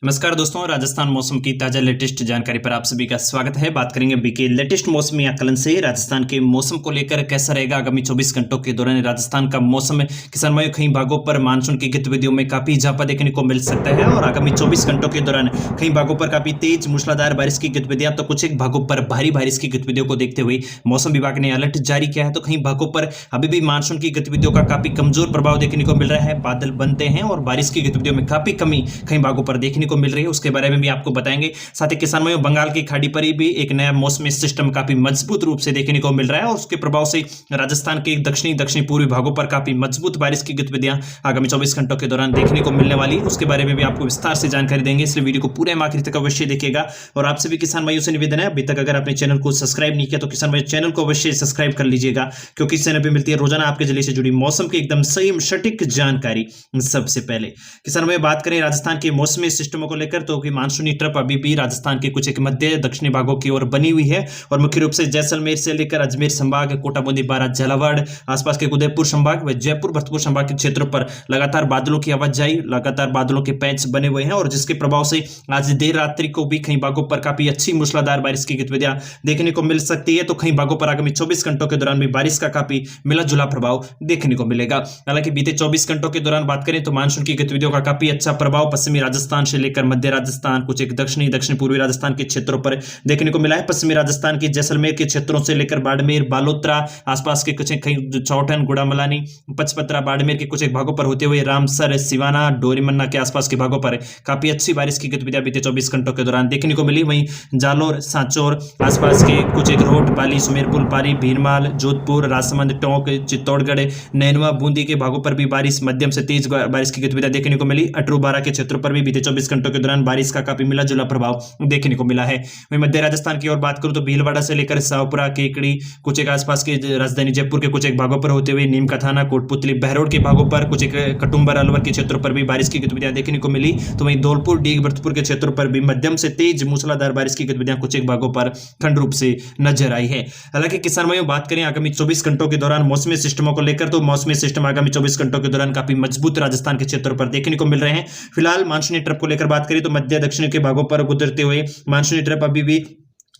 नमस्कार दोस्तों, राजस्थान मौसम की ताजा लेटेस्ट जानकारी पर आप सभी का स्वागत है। बात करेंगे अभी के लेटेस्ट मौसमी आकलन से राजस्थान के मौसम को लेकर कैसा रहेगा आगामी 24 घंटों के दौरान राजस्थान का मौसम। किसान भाइयों, कई भागों पर मानसून की गतिविधियों में काफी इजाफा देखने को मिल सकता है और आगामी 24 घंटों के दौरान कई भागों पर काफी तेज मूसलाधार बारिश की गतिविधियां तो कुछ एक भागों पर भारी बारिश की गतिविधियों को देखते हुए मौसम विभाग ने अलर्ट जारी किया है। तो कई भागों पर अभी भी मानसून की गतिविधियों का काफी कमजोर प्रभाव देखने को मिल रहा है। बादल बनते हैं और बारिश की गतिविधियों में काफी कमी कई भागों पर देखने को मिल रही है, उसके बारे में भी आपको बताएंगे। साथ ही किसान भाइयों, बंगाल की खाड़ी पर भी एक नया मौसमी सिस्टम काफी मजबूत रूप से देखने को मिल रहा है और उसके प्रभाव से राजस्थान के दक्षिणी पूर्वी भागों पर काफी मजबूत बारिश की गतिविधियां आगामी 24 घंटों के दौरान देखने को मिलने वाली, उसके बारे में भी आपको विस्तार से जानकारी देंगे। इसलिए वीडियो को पूरे आखिर तक अवश्य देखिएगा। और आप सभी किसान भाइयों से निवेदन है, अभी तक अगर आपने चैनल को सब्सक्राइब नहीं किया तो किसान भाइयों चैनल को अवश्य सब्सक्राइब कर लीजिएगा, क्योंकि इस चैनल पर मिलती है रोजाना आपके जिले से जुड़ी मौसम की एकदम सही सटीक जानकारी। सबसे पहले किसान भाई बात करें राजस्थान के मौसमी सिस्टमों को लेकर, तो मानसूनी ट्रफ अभी भी राजस्थान के कुछ एक मध्य दक्षिणी भागों की ओर बनी हुई है और मुख्य रूप से जैसलमेर से लेकर अजमेर संभाग, कोटा बूंदी बारां झालावाड़, आसपास के उदयपुर संभाग व जयपुर भरतपुर संभाग के क्षेत्रों पर लगातार बादलों की आवाजाही, लगातार बादलों के पैच बने हुए हैं और जिसके प्रभाव से आज देर रात्रि को भी कई भागों पर काफी अच्छी मूसलाधार बारिश की गतिविधियां देखने को मिल सकती है। तो कई भागों पर आगामी 24 घंटों के दौरान भी बारिश का काफी मिला जुला प्रभाव देखने को मिलेगा। हालांकि बीते 24 घंटों के दौरान बात करें तो मानसून की गतिविधियों का काफी अच्छा प्रभाव पश्चिमी राजस्थान से लेकर मध्य राजस्थान, कुछ एक दक्षिण पूर्वी राजस्थान के क्षेत्रों पर देखने को मिला है। पश्चिमी राजस्थान के जैसलमेर के क्षेत्रों से लेकर बाड़मेर, बालोतरा, आसपास के कुछ कई चौटन, गुड़ामलानी, पचपत्रा, बाड़मेर के कुछ एक भागों पर होते हुए रामसर, सिवाना, डोरीमन्ना के आसपास के भागों पर काफी अच्छी बारिश की गतिविधियां बीते 24 घंटों के दौरान देखने को मिली। वहीं जालोर, सांचौर, आसपास के कुछ एक रोड, पाली, सुमेरपुर, पारी, भीरमाल, जोधपुर, राजसमंद, टोंक, चित्तौड़गढ़, नैनवा, बूंदी के भागों पर भी बारिश, मध्यम से तेज बारिश की गतिविधियां देखने को मिली। अटरू, बारा के क्षेत्रों पर भी बीते 24 घंटों के दौरान बारिश का काफी मिला जुला प्रभाव देखने को मिला है। वहीं मध्य राजस्थान की ओर बात करूं तो भीलवाड़ा से लेकर शाहपुरा, केकड़ी, कुछ एक आसपास के राजधानी जयपुर के कुछ एक भागों पर होते हुए नीम का थाना, कोटपुतली, बहरोड के भागों पर, कुछ एक कटुंबर, अलवर के क्षेत्रों पर भी बारिश की गतिविधियां देखने को मिली। तो वहीं धौलपुर, डीग, भरतपुर के क्षेत्रों पर भी मध्यम से तेज मूसलाधार बारिश की गतिविधियां कुछ एक भागों पर खंड रूप से नजर आई है। हालांकि किसान भाइयों बात करें आगामी 24 घंटों के दौरान मौसमी सिस्टमों को लेकर, तो मौसमी सिस्टम आगामी 24 घंटों के दौरान काफी मजबूत राजस्थान के क्षेत्रों पर देखने को मिल रहे हैं। फिलहाल मानसूनी ट्रफ को लेकर बात करें तो मध्य दक्षिण के भागों पर गुजरते हुए मानसूनी ट्रफ अभी भी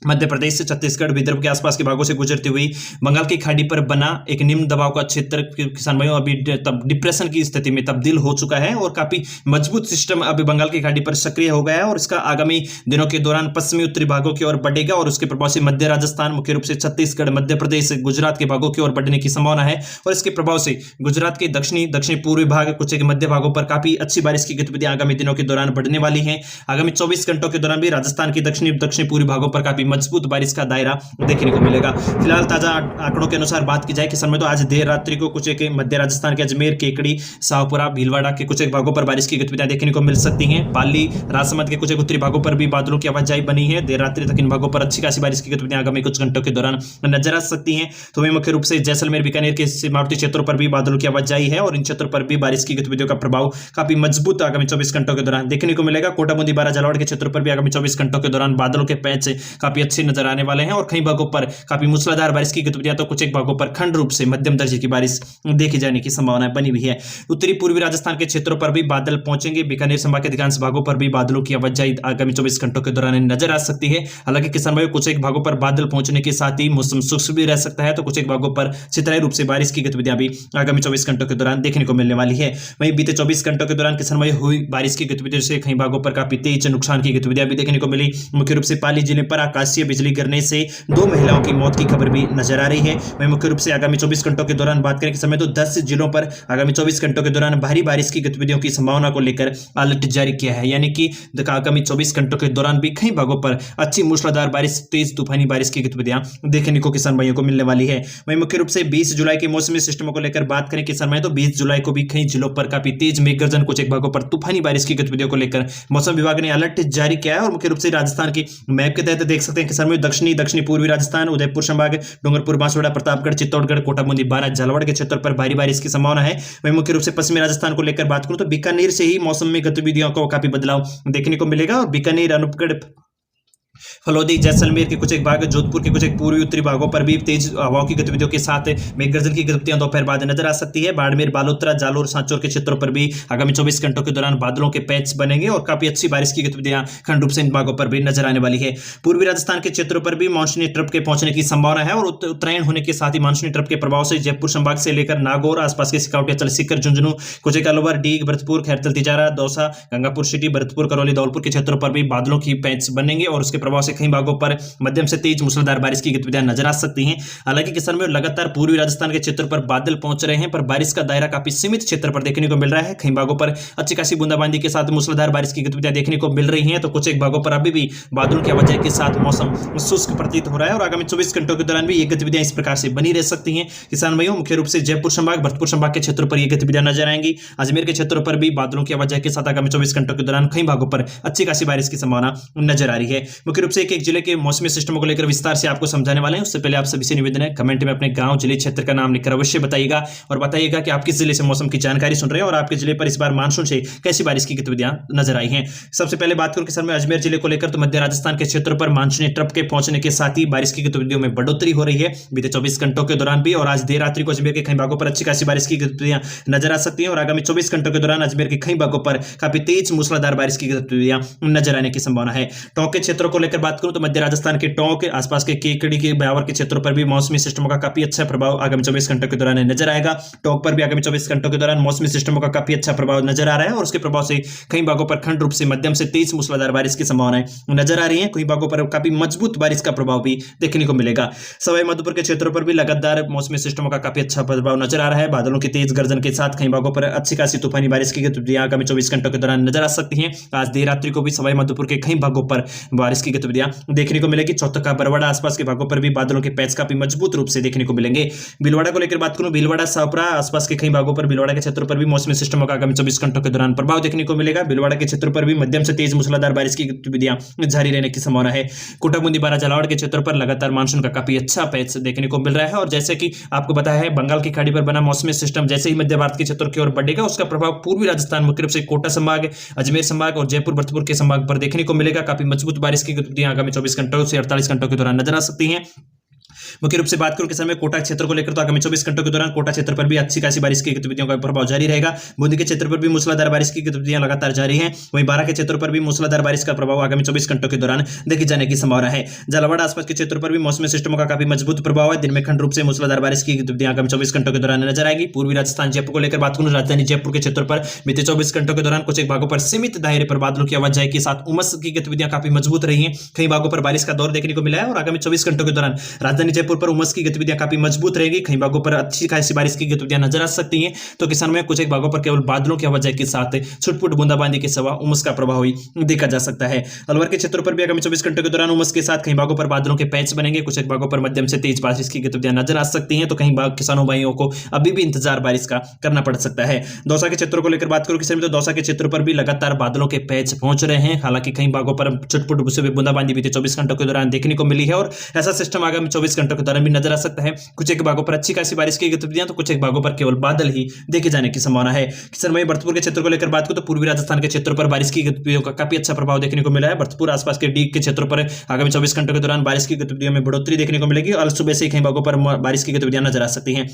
मध्य प्रदेश से छत्तीसगढ़, विदर्भ के आसपास के भागों से गुजरती हुई बंगाल की खाड़ी पर बना एक निम्न दबाव का क्षेत्र किसान भाइयों अभी तब डिप्रेशन की स्थिति में तब्दील हो चुका है और काफी मजबूत सिस्टम अभी बंगाल की खाड़ी पर सक्रिय हो गया है और इसका आगामी दिनों के दौरान पश्चिमी उत्तरी भागों की ओर बढ़ेगा और उसके प्रभाव से मध्य राजस्थान, मुख्य रूप से छत्तीसगढ़, मध्य प्रदेश, गुजरात के भागों की ओर बढ़ने की संभावना है और इसके प्रभाव से गुजरात के दक्षिणी पूर्वी भाग, कुछ एक मध्य भागों पर काफी अच्छी बारिश की गतिविधियां आगामी दिनों के दौरान बढ़ने वाली है। आगामी 24 घंटों के दौरान भी राजस्थान की दक्षिणी पूर्वी भागों पर काफी मजबूत बारिश का दायरा देखने को मिलेगा। फिलहाल ताजा आंकड़ों के अनुसार बात की जाए कि समय तो आज देर रात्रि को कुछ एक मध्य राजस्थान के अजमेर, केकड़ी, शाहपुरा, भीलवाड़ा के कुछ एक भागों पर बारिश की गतिविधियां देखने को मिल सकती हैं। पाली, राजसमंद के कुछ एक उत्तरी भागों पर भी बादलों की आवाजाही बनी है। देर रात्रि तक इन भागों पर अच्छी खासी बारिश की गतिविधियां आगामी कुछ घंटों के दौरान नजर आ सकती हैं। तो वहीं मुख्य रूप से जैसलमेर, बीकानेर के सीमावर्ती क्षेत्रों पर भी बादलों की आवाजाही है और इन क्षेत्रों पर भी बारिश की गतिविधियों का प्रभाव काफी मजबूत आगामी 24 घंटों के दौरान देखने को मिलेगा। कोटा बूंदी बारां झालावाड़ के क्षेत्रों पर भी आगामी 24 घंटों के दौरान बादलों के पैच काफी अच्छे नजर आने वाले हैं और कई भागों पर काफी मूसलाधार बारिश की गतिविधियां तो कुछ एक भागों पर खंड रूप से मध्यम दर्जे की बारिश देखी जाने की संभावना बनी हुई है। उत्तरी पूर्वी राजस्थान के क्षेत्रों पर भी बादल पहुंचेंगे। बीकानेर संभाग के अधिकांश भागों पर भी बादलों की आवाजाही आगामी 24 घंटों के दौरान नजर आ सकती है। हालांकि किसान भाइयों कुछ एक भागों पर बादल पहुंचने के साथ ही मौसम शुष्क भी रह सकता है, तो कुछ एक भागों पर चित्राई रूप से बारिश की गतिविधियां भी आगामी 24 घंटों के दौरान देखने को मिलने वाली है। वहीं बीते 24 घंटों के दौरान किसान भाइयों हुई बारिश की गतिविधियों से कई भागों पर काफी तेज नुकसान की गतिविधियां भी देखने को मिली। मुख्य रूप से पाली जिले पर आकाशीय बिजली गिरने से 2 महिलाओं की मौत की खबर भी नजर आ रही है। वहीं मुख्य रूप से आगामी 24 घंटों के दौरान बात करें कि समय तो 10 जिलों पर आगामी 24 घंटों के दौरान भारी बारिश की गतिविधियों की संभावना को लेकर अलर्ट जारी किया है, यानी कि आगामी 24 घंटों के दौरान भी कई भागों पर अच्छी मूसलाधार बारिश, तेज तूफानी बारिश की गतिविधियां देखने को किसान भाइयों को मिलने वाली है। वहीं मुख्य रूप से 20 जुलाई के मौसमी सिस्टमों को लेकर बात करें किसान भाई, तो 20 जुलाई को भी कई जिलों पर काफी तेज मेघ गर्जन, कुछ एक भागों पर तूफानी बारिश की गतिविधियों को लेकर मौसम विभाग ने अलर्ट जारी किया है और मुख्य रूप से राजस्थान की मैप के तहत देख सकते हैं किसान भाई दक्षिणी पूर्वी राजस्थान, उदयपुर संभाग, डूंगरपुर, बांसवाड़ा, प्रतापगढ़, चित्तौड़गढ़, कोटा बूंदी बारां झालावाड़ के क्षेत्र पर भारी बारिश की संभावना है। वहीं मुख्य रूप से पश्चिमी राजस्थान को लेकर बात करूं तो बीकानेर से ही मौसम में गतिविधियों को काफी बदलाव देखने को मिलेगा और बीकानेर, अनूपगढ़, फलोदी, जैसलमेर के कुछ एक भाग, जोधपुर के कुछ एक पूर्वी उत्तरी भागों पर भी तेज हवाओं की गतिविधियों के साथ मेघगर्जन की गतिविधियां दोपहर बाद नजर आ सकती है। बाड़मेर, बालोतरा, जालोर, सांचौर के क्षेत्रों पर भी आगामी 24 घंटों के दौरान बादलों के पैच बनेंगे और काफी अच्छी बारिश की गतिविधियां खंड रूप से इन भागों पर भी नजर आने वाली है। पूर्वी राजस्थान के क्षेत्रों पर भी मानसूनी ट्रफ के पहुंचने की संभावना है और उत्तरायण होने के साथ ही मानसूनी ट्रफ के प्रभाव से जयपुर संभाग से लेकर नागौर, आसपास के सिकावटी, सीकर, झुंझुनू, कुछ एक अलवर, डीग, भरतपुर, खैरतल, तिजारा, दौसा, गंगापुर सिटी, भरतपुर, करौली, धौलपुर के क्षेत्रों पर भी बादलों की पैच बनेंगे और उसके प्रभाव से कई भागों पर मध्यम से तेज मूसलाधार बारिश की गतिविधियां नजर आ सकती हैं। हालांकि किसान में लगातार पूर्वी राजस्थान के क्षेत्र पर बादल पहुंच रहे हैं, पर बारिश का दायरा काफी सीमित क्षेत्र पर देखने को मिल रहा है। कई भागों पर अच्छी खासी बूंदाबांदी के साथ मूसलाधार बारिश की गतिविधियां देखने को मिल रही हैं, तो कुछ एक भागों पर अभी भी बादलों की वजह के साथ मौसम शुष्क प्रतीत हो रहा है और आगामी 24 घंटों के दौरान भी ये गतिविधियां इस प्रकार से बनी रह सकती हैं। किसान भाइयों, मुख्य रूप से जयपुर संभाग, भरतपुर संभाग के क्षेत्रों पर ये गतिविधियां नजर आएंगी। अजमेर के क्षेत्रों पर भी बादलों की वजह के साथ आगामी 24 घंटों के दौरान कई भागों पर अच्छी खासी बारिश की संभावना नजर आ रही है। मुख्य रूप से एक जिले के मौसमी सिस्टमों को लेकर विस्तार से आपको समझाने वाले हैं। उससे पहले आप सभी से निवेदन है, कमेंट में अपने गांव, जिले, क्षेत्र का नाम लिखकर अवश्य बताइएगा और बताइएगा कि आप किस जिले से मौसम की जानकारी सुन रहे हैं और आपके जिले पर इस बार मानसून से कैसी बारिश की गतिविधियां नजर आई हैं। सबसे पहले बात करूं किसान में अजमेर जिले को लेकर, तो मध्य राजस्थान के क्षेत्रों पर मानसूनी ट्रफ के पहुंचने के साथ ही बारिश की गतिविधियों में बढ़ोतरी हो रही है। बीते 24 घंटों के दौरान भी और आज देर रात्रि को अजमेर के कई भागों पर अच्छी खासी बारिश की गतिविधियां नजर आ सकती हैं और आगामी 24 घंटों के दौरान अजमेर के कई भागों पर काफी तेज मूसलाधार बारिश की गतिविधियां नजर आने की संभावना है। टोंक के क्षेत्रों को लेकर बात करूं तो मध्य राजस्थान के टोंक, आसपास के केकड़ी के ब्यावर के क्षेत्रों पर भी मौसमी सिस्टमों का काफी अच्छा प्रभाव आगामी 24 घंटों के दौरान नजर आएगा। टोंक पर भी आगामी 24 घंटों के दौरान मौसमी सिस्टमों का काफी अच्छा प्रभाव नजर आ रहा है और उसके प्रभाव से कई भागों पर खंड रूप से मध्यम से तेज मूसलाधार बारिश की संभावनाएं नजर आ रही है। कई भागों पर काफी मजबूत बारिश का प्रभाव भी देखने को मिलेगा। सवाई माधोपुर के क्षेत्रों पर भी लगातार मौसमी सिस्टमों का काफी अच्छा प्रभाव नजर आ रहा है। बादलों की तेज गर्जन के साथ कई भागों पर अच्छी खासी तूफानी बारिश की गतिविधियां आगामी 24 घंटों के दौरान नजर आ सकती हैं। आज देर रात्रि को भी सवाई माधोपुर के कई भागों पर बारिश की गतिविधियां देखने को मिलेगी। चौतका, बरवाड़ा, आसपास के भागों पर भी बादलों के पैच काफी मजबूत रूप से देखने को मिलेंगे। भीलवाड़ा को लेकर बात करूं, भीलवाड़ा, सावपरा, आसपास के कई भागों पर, भीलवाड़ा के क्षेत्रों पर भी मौसमी सिस्टमों का आगामी 24 घंटों के दौरान प्रभाव देखने को मिलेगा। भीलवाड़ा के क्षेत्रों पर भी मध्यम से तेज मूसलाधार बारिश की गतिविधियां जारी रहने की संभावना है। कोटा, बूंदी, बारा, झालावाड़ के क्षेत्रों पर लगातार मानसून का काफी अच्छा पैच देखने को मिल रहा है और जैसे कि आपको बताया है, बंगाल की खाड़ी पर बना मौसमी सिस्टम जैसे ही मध्य भारत के क्षेत्रों की ओर बढ़ेगा, उसका प्रभाव पूर्वी राजस्थान, मुख्य रूप से कोटा संभाग, अजमेर संभाग और जयपुर, भरतपुर के संभाग पर देखने को मिलेगा। काफी मजबूत बारिश की गतिविधियां आगामी 24 घंटों से 48 घंटों के दौरान नजर आ सकती हैं। मुख्य रूप से बात करूं किसान में कोटा क्षेत्र को लेकर, तो आगामी 24 घंटों के दौरान कोटा क्षेत्र पर भी अच्छी खासी बारिश की गतिविधियों का प्रभाव जारी रहेगा। बूंदी के क्षेत्र पर भी मूसलाधार बारिश की गतिविधियां लगातार जारी हैं। वहीं बारा के क्षेत्र पर भी मूसलाधार बारिश का प्रभाव आगामी 24 घंटों के दौरान देखे जाने की संभावना है। झालावाड़, आसपास के क्षेत्रों पर भी मौसमी सिस्टमों का काफी मजबूत प्रभाव है। दिन में खंड रूप से मूसलाधार बारिश की गतिविधियां आगामी 24 घंटों के दौरान नजर आएगी। पूर्वी राजस्थान, जयपुर को लेकर बात करूं, राजधानी जयपुर के क्षेत्र पर बीते 24 घंटों के दौरान कुछ एक भागों पर सीमित दायरे पर बादलों की आवाजाही के साथ उमस की गतिविधियां काफी मजबूत रही हैं। कई भागों पर बारिश का दौर देखने को मिला है और आगामी 24 घंटों के दौरान राजधानी जयपुर पर उमस की गतिविधियां काफी मजबूत रहेगी। कई भागों पर अच्छी खासी बारिश की गतिविधियां नजर आ सकती हैं। तो किसान में कुछ एक भागों पर केवल बादलों की वजह के साथ छुटपुट बूंदाबांदी के सिवा उमस का प्रभाव ही देखा जा सकता है। अलवर के क्षेत्रों पर भी आगामी 24 घंटों के दौरान उमस के साथ कई भागों पर बादलों के पैच बनेंगे। कुछ एक भागों पर मध्यम से तेज बारिश की गतिविधियां नजर आ सकती हैं। तो कहीं किसानों भाइयों को अभी भी इंतजार बारिश का करना पड़ सकता है। दौसा के क्षेत्रों को लेकर बात करूं किसान में, तो दौसा के क्षेत्रों पर भी लगातार बादलों के पैच पहुंच रहे हैं। हालांकि कई भागों पर छुटपुट बूंदाबांदी बीते 24 घंटों के दौरान देखने को मिली है और ऐसा सिस्टम आगामी 24 घंटों के दौरान भी नजर आ सकता है। कुछ एक भागों पर अच्छी खासी बारिश की गतिविधियां, तो कुछ एक भागों पर केवल बादल ही देखे जाने की संभावना है। किसान भाई, भरतपुर के क्षेत्र को लेकर बात करें तो पूर्वी राजस्थान के क्षेत्रों पर बारिश की गतिविधियों का काफी अच्छा प्रभाव देखने को मिला है। भरतपुर, आसपास के डीग के क्षेत्रों पर आगामी 24 घंटों के दौरान बारिश की गतिविधियों में बढ़ोतरी देखने को मिलेगी और सुबह से कई भागों पर बारिश की गतिविधियां नजर आ सकती हैं।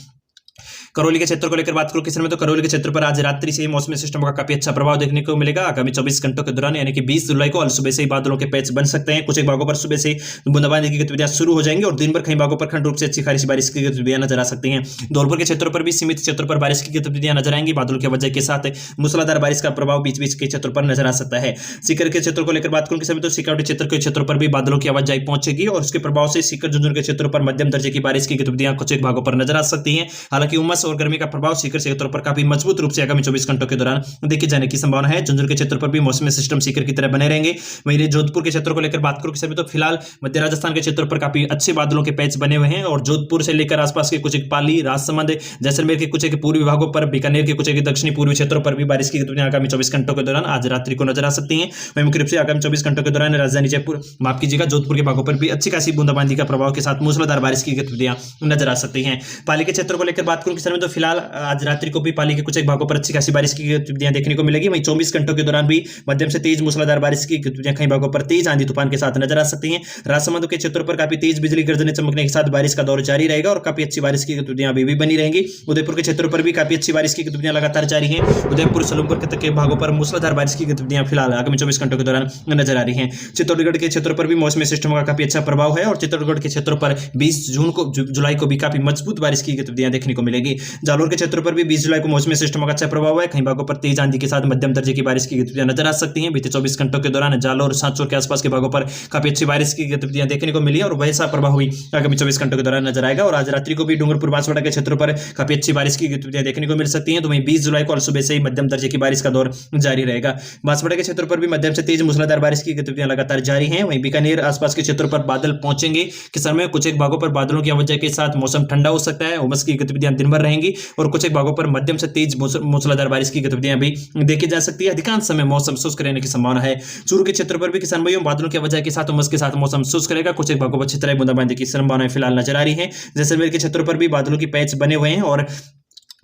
करौली के क्षेत्र को लेकर बात करूं किसान में, तो करौली के क्षेत्र पर आज रात्रि से ही मौसमी सिस्टम का काफी अच्छा प्रभाव देखने को मिलेगा। आगामी 24 घंटों के दौरान यानी कि 20 जुलाई को सुबह से ही बादलों के पैच बन सकते हैं। कुछ एक भागों पर सुबह से बूंदाबांदी की गतिविधियां शुरू हो जाएंगी और दिन भर कई भागों पर खंड रूप से अच्छी खासी बारिश की गतिविधियां नजर आ सकती हैं। धौलपुर के क्षेत्रों पर भी सीमित क्षेत्रों पर बारिश की गतिविधियां नजर आएंगी। बादलों की वजह के साथ मूसलाधार बारिश का प्रभाव बीच बीच के क्षेत्रों पर नजर आ सकता है। सीकर के क्षेत्र को लेकर बात करूं किसान में, तो सिकावटी क्षेत्र के क्षेत्रों पर भी बादलों की आवाजाही पहुंचेगी और उसके प्रभाव से सीकर, झुंझुनू के क्षेत्रों पर मध्यम दर्जे की बारिश की गतिविधियां कुछ एक भागों पर नजर आ सकती हैं। हालांकि उमस और गर्मी का प्रभाव सीकर क्षेत्रों पर काफी मजबूत रूप से आगामी 24 घंटों के दौरान देखे जाने की संभावना है। झुंझुनू के क्षेत्र पर भी मौसमी सिस्टम सीकर की तरह बने रहेंगे। वहीं जोधपुर के क्षेत्र को लेकर बात करूं किसान, तो फिलहाल मध्य राजस्थान के क्षेत्रों पर काफी अच्छे बादलों के पैच बने हुए हैं और जोधपुर से लेकर आसपास के कुछ एक पाली, राजसमंद, जैसलमेर के कुछ एक पूर्वी भागों पर, बीकानेर के कुछ एक दक्षिणी पूर्वी क्षेत्रों पर भी बारिश की गतिविधियां आगामी 24 घंटों के दौरान आज रात्रि को नजर आ सकती हैं। वहीं मुख्य रूप से आगामी 24 घंटों के दौरान राजधानी जयपुर, माफ कीजिएगा, जोधपुर के भागों पर भी अच्छी खासी बूंदाबांदी का प्रभाव के साथ मूसलाधार बारिश की गतिविधियां नजर आ सकती हैं। पाली के क्षेत्र को लेकर बात करूं जैसलमेर में तो फिलहाल आज रात्रि को भी पाली के कुछ एक भागों पर अच्छी खासी बारिश की गतिविधियां देखने को मिलेगी। वहीं 24 घंटों के दौरान भी मध्यम से तेज मूसलाधार बारिश की गतिविधियां कई भागों पर तेज आंधी तूफान के साथ नजर आ सकती हैं। राजसमंद के क्षेत्रों पर काफी तेज बिजली गर्जने चमकने के साथ बारिश का दौर जारी रहेगा और काफी अच्छी बारिश की गतिविधियां अभी भी बनी रहेंगी। उदयपुर के क्षेत्रों पर भी काफी अच्छी बारिश की गतिविधियां लगातार जारी हैं। उदयपुर सोलंपुर के भागों पर मूसलाधार बारिश की गतिविधियां फिलहाल आगामी 24 घंटों के दौरान नजर आ रही हैं। चित्तौड़गढ़ के क्षेत्रों पर भी मौसमी सिस्टम का काफी अच्छा प्रभाव है और चित्तौड़गढ़ के क्षेत्रों पर 20 जुलाई को भी काफी मजबूत बारिश की गतिविधियां देखने को मिलेगी। जालोर के क्षेत्रों पर भी 20 जुलाई को मौसमी सिस्टम का अच्छा प्रभाव है। कई भागों पर तेज आंधी के साथ मध्यम दर्जे की बारिश की गतिविधियां नजर आ सकती हैं। बीते 24 घंटों के दौरान जालोर सांचौर के आसपास के भागों पर काफी अच्छी बारिश की गतिविधियां देखने को मिली और वैसा प्रभाव हुई आगामी 24 घंटों के दौरान नजर आएगा। और आज रात्रि को भी डूंगरपुर बांसवाड़ा के क्षेत्रों पर काफी अच्छी बारिश की गतिविधियां देखने को मिल सकती हैं। तो वहीं 20 जुलाई को सुबह से ही मध्यम दर्जे की बारिश का दौर जारी रहेगा। बांसवाड़ा के क्षेत्रों पर भी मध्यम से तेज मूसलाधार बारिश की गतिविधियां लगातार जारी हैं। वहीं बीकानेर आसपास के क्षेत्रों पर बादल पहुंचेंगे। किसान में कुछ एक भागों पर बादलों की वजह के साथ मौसम ठंडा हो सकता है। उमस की गतिविधियां दिन भर रहेंगी और कुछ एक भागों पर मध्यम से तेज मूसलाधार बारिश की गतिविधियां भी देखी जा सकती है। अधिकांश समय मौसम शुष्क रहने की संभावना है। चूरू के क्षेत्र पर भी किसान भाइयों बादलों की वजह के साथ उमस के साथ मौसम शुष्क रहेगा। कुछ एक भागों पर छितराई बूंदाबांदी की संभावनाएं फिलहाल नजर आ रही है। जैसलमेर के क्षेत्रों पर भी बादलों की पैच बने हुए हैं और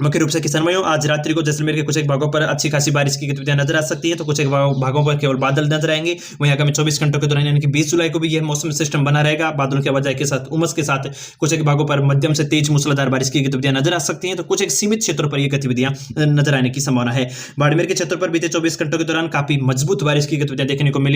मुख्य रूप से किसान भाइयों आज रात्रि को जैसलमेर के कुछ एक भागों पर अच्छी खासी बारिश की गतिविधियां नजर आ सकती है। तो कुछ एक भागों पर केवल बादल नजर आएंगे। वहीं आगामी 24 घंटों के दौरान यानी कि 20 जुलाई को भी यह मौसम सिस्टम बना रहेगा। बादलों की वजह के साथ उमस के साथ कुछ एक भागों पर मध्यम से तेज मूसलाधार बारिश की गतिविधियां नजर आ सकती हैं। तो कुछ एक सीमित क्षेत्रों पर यह गतिविधियां नजर आने की संभावना है। बाड़मेर के क्षेत्र पर बीते 24 घंटों के दौरान काफी मजबूत बारिश की गतिविधियां देखने को मिली।